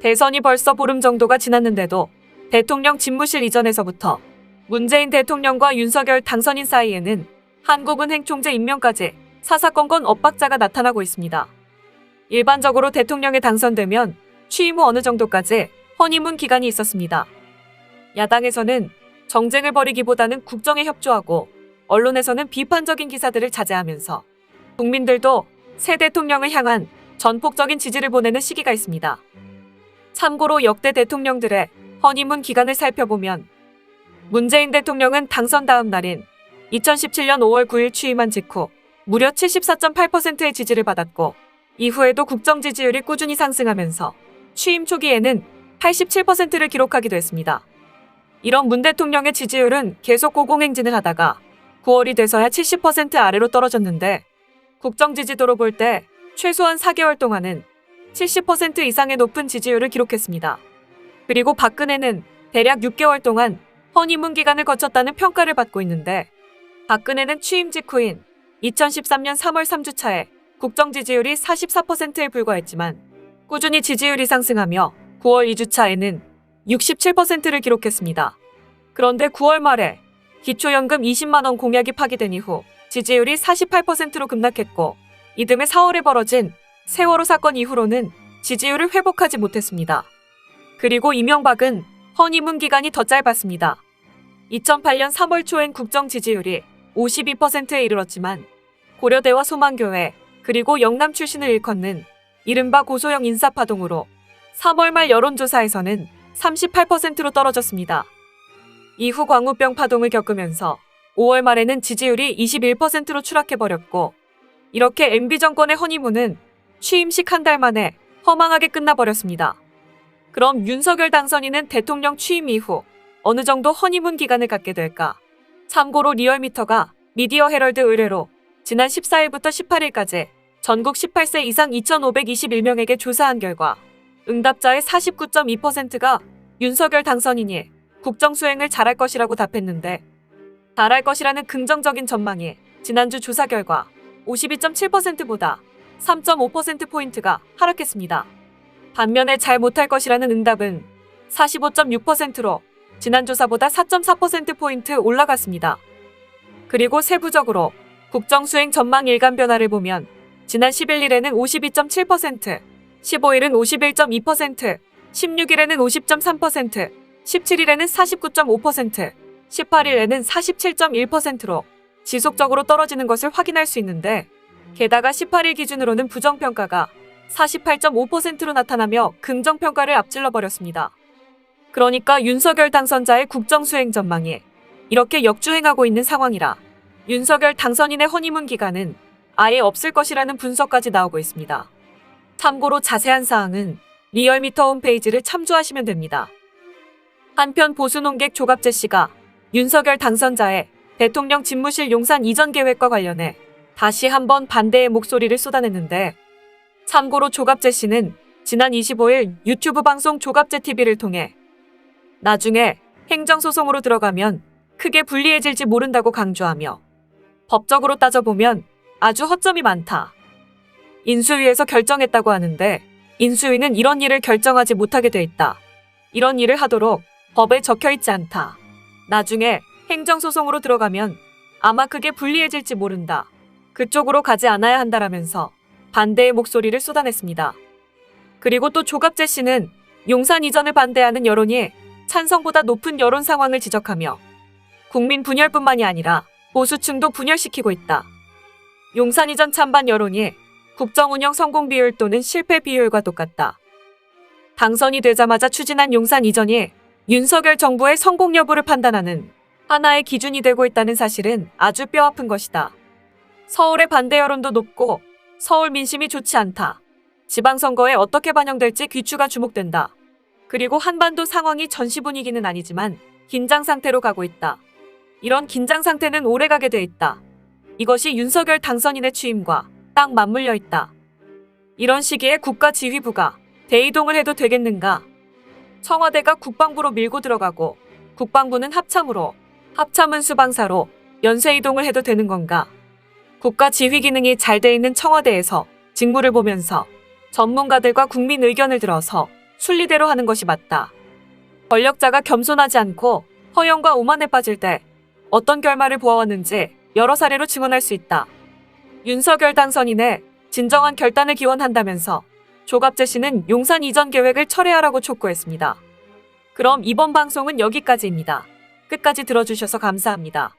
대선이 벌써 보름 정도가 지났는데도 대통령 집무실 이전에서부터 문재인 대통령과 윤석열 당선인 사이에는 한국은행 총재 임명까지 사사건건 엇박자가 나타나고 있습니다. 일반적으로 대통령에 당선되면 취임 후 어느 정도까지 허니문 기간이 있었습니다. 야당에서는 정쟁을 벌이기보다는 국정에 협조하고 언론에서는 비판적인 기사들을 자제하면서 국민들도 새 대통령을 향한 전폭적인 지지를 보내는 시기가 있습니다. 참고로 역대 대통령들의 허니문 기간을 살펴보면 문재인 대통령은 당선 다음 날인 2017년 5월 9일 취임한 직후 무려 74.8%의 지지를 받았고 이후에도 국정 지지율이 꾸준히 상승하면서 취임 초기에는 87%를 기록하기도 했습니다. 이런 문 대통령의 지지율은 계속 고공행진을 하다가 9월이 돼서야 70% 아래로 떨어졌는데 국정 지지도로 볼 때 최소한 4개월 동안은 70% 이상의 높은 지지율을 기록했습니다. 그리고 박근혜는 대략 6개월 동안 허니문 기간을 거쳤다는 평가를 받고 있는데 박근혜는 취임 직후인 2013년 3월 3주차에 국정 지지율이 44%에 불과했지만 꾸준히 지지율이 상승하며 9월 2주차에는 67%를 기록했습니다. 그런데 9월 말에 기초연금 20만원 공약이 파기된 이후 지지율이 48%로 급락했고 이듬해 4월에 벌어진 세월호 사건 이후로는 지지율을 회복하지 못했습니다. 그리고 이명박은 허니문 기간이 더 짧았습니다. 2008년 3월 초엔 국정 지지율이 52%에 이르렀지만 고려대와 소망교회 그리고 영남 출신을 일컫는 이른바 고소영 인사파동으로 3월 말 여론조사에서는 38%로 떨어졌습니다. 이후 광우병 파동을 겪으면서 5월 말에는 지지율이 21%로 추락해버렸고 이렇게 MB 정권의 허니문은 취임식 한 달 만에 허망하게 끝나버렸습니다. 그럼 윤석열 당선인은 대통령 취임 이후 어느 정도 허니문 기간을 갖게 될까? 참고로 리얼미터가 미디어 헤럴드 의뢰로 지난 14일부터 18일까지 전국 18세 이상 2,521명에게 조사한 결과 응답자의 49.2%가 윤석열 당선인이 국정 수행을 잘할 것이라고 답했는데 잘할 것이라는 긍정적인 전망이 지난주 조사 결과 52.7%보다 3.5%포인트가 하락했습니다. 반면에 잘 못할 것이라는 응답은 45.6%로 지난 조사보다 4.4%포인트 올라갔습니다. 그리고 세부적으로 국정 수행 전망 일간 변화를 보면 지난 11일에는 52.7%, 15일은 51.2%, 16일에는 50.3%, 17일에는 49.5%, 18일에는 47.1%로 지속적으로 떨어지는 것을 확인할 수 있는데 게다가 18일 기준으로는 부정평가가 48.5%로 나타나며 긍정평가를 앞질러 버렸습니다. 그러니까 윤석열 당선자의 국정수행 전망이 이렇게 역주행하고 있는 상황이라 윤석열 당선인의 허니문 기간은 아예 없을 것이라는 분석까지 나오고 있습니다. 참고로 자세한 사항은 리얼미터 홈페이지를 참조하시면 됩니다. 한편 보수 논객 조갑재 씨가 윤석열 당선자의 대통령 집무실 용산 이전 계획과 관련해 다시 한번 반대의 목소리를 쏟아냈는데 참고로 조갑재 씨는 지난 25일 유튜브 방송 조갑재TV를 통해 나중에 행정소송으로 들어가면 크게 불리해질지 모른다고 강조하며 법적으로 따져보면 아주 허점이 많다. 인수위에서 결정했다고 하는데 인수위는 이런 일을 결정하지 못하게 돼 있다. 이런 일을 하도록 법에 적혀있지 않다. 나중에 행정소송으로 들어가면 아마 크게 불리해질지 모른다. 그쪽으로 가지 않아야 한다라면서 반대의 목소리를 쏟아냈습니다. 그리고 또 조갑재 씨는 용산 이전을 반대하는 여론이 찬성보다 높은 여론 상황을 지적하며 국민 분열뿐만이 아니라 보수층도 분열시키고 있다. 용산 이전 찬반 여론이 국정 운영 성공 비율 또는 실패 비율과 똑같다. 당선이 되자마자 추진한 용산 이전이 윤석열 정부의 성공 여부를 판단하는 하나의 기준이 되고 있다는 사실은 아주 뼈아픈 것이다. 서울의 반대 여론도 높고 서울 민심이 좋지 않다. 지방선거에 어떻게 반영될지 귀추가 주목된다. 그리고 한반도 상황이 전시 분위기는 아니지만 긴장 상태로 가고 있다. 이런 긴장 상태는 오래가게 돼 있다. 이것이 윤석열 당선인의 취임과 딱 맞물려 있다. 이런 시기에 국가지휘부가 대이동을 해도 되겠는가? 청와대가 국방부로 밀고 들어가고 국방부는 합참으로, 합참은 수방사로 연쇄이동을 해도 되는 건가? 국가지휘 기능이 잘 돼 있는 청와대에서 직무를 보면서 전문가들과 국민 의견을 들어서 순리대로 하는 것이 맞다. 권력자가 겸손하지 않고 허영과 오만에 빠질 때 어떤 결말을 보아왔는지 여러 사례로 증언할 수 있다. 윤석열 당선인의 진정한 결단을 기원한다면서 조갑재 씨는 용산 이전 계획을 철회하라고 촉구했습니다. 그럼 이번 방송은 여기까지입니다. 끝까지 들어주셔서 감사합니다.